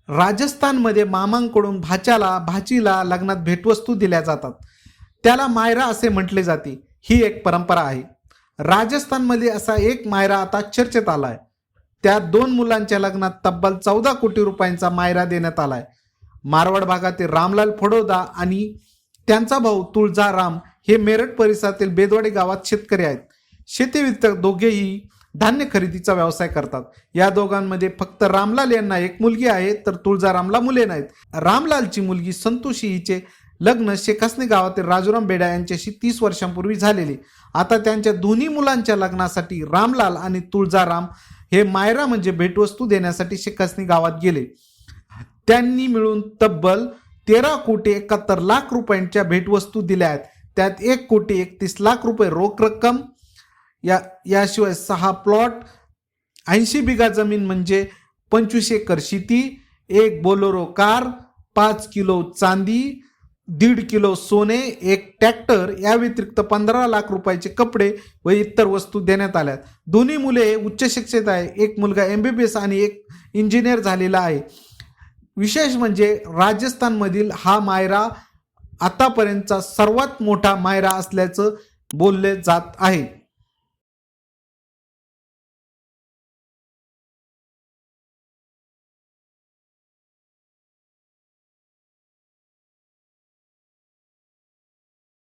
राजस्थानमध्ये मामांकडून भाचीला लग्नात भेटवस्तू दिल्या जातात. त्याला मायरा असे म्हटले जाते. ही एक परंपरा आहे. राजस्थानमध्ये असा एक मायरा आता चर्चेत आलाय. त्या 2 मुलांच्या लग्नात तब्बल 14 कोटी रुपयांचा मायरा देण्यात आलाय. मारवाड भागातील रामलाल फडोदा आणि त्यांचा भाऊ तुळजाराम हे मेरठ परिसरातील बेदवाडी गावात शेतकरी आहेत. शेतीव्यतिरिक्त दोघेही धान्य खरेदीचा व्यवसाय करतात. या दोघांमध्ये फक्त रामलाल यांना एक मुलगी आहे, तर तुळजारामला मुले नाहीत. रामलालची मुलगी संतोषी हिचे लग्न शेखासनी गावातील राजूराम बेडा यांच्याशी 30 वर्षांपूर्वी झालेले. आता त्यांच्या दोन्ही मुलांच्या लग्नासाठी रामलाल आणि तुळजाराम हे मायरा म्हणजे भेटवस्तू देण्यासाठी शेखासनी गावात गेले. त्यांनी मिळून तब्बल 13 कोटी 71 लाख रुपयांच्या भेटवस्तू दिल्या आहेत. त्यात 1 कोटी 31 लाख रुपये रोख रक्कम, याशिवाय 6 प्लॉट, 80 बिघा जमीन म्हणजे 25 एकर शेती, 1 बोलेरो कार, 5 किलो चांदी, 1.5 किलो सोने, 1 ट्रॅक्टर, या व्यतिरिक्त 15 लाख रुपयाचे कपडे व इतर वस्तू देण्यात आल्या. दोन्ही मुले उच्च शिक्षित आहे. एक मुलगा MBBS आणि एक इंजिनियर झालेला आहे. विशेष म्हणजे राजस्थानमधील हा मायरा आतापर्यंतचा सर्वात मोठा मायरा असल्याचं बोलले जात आहे.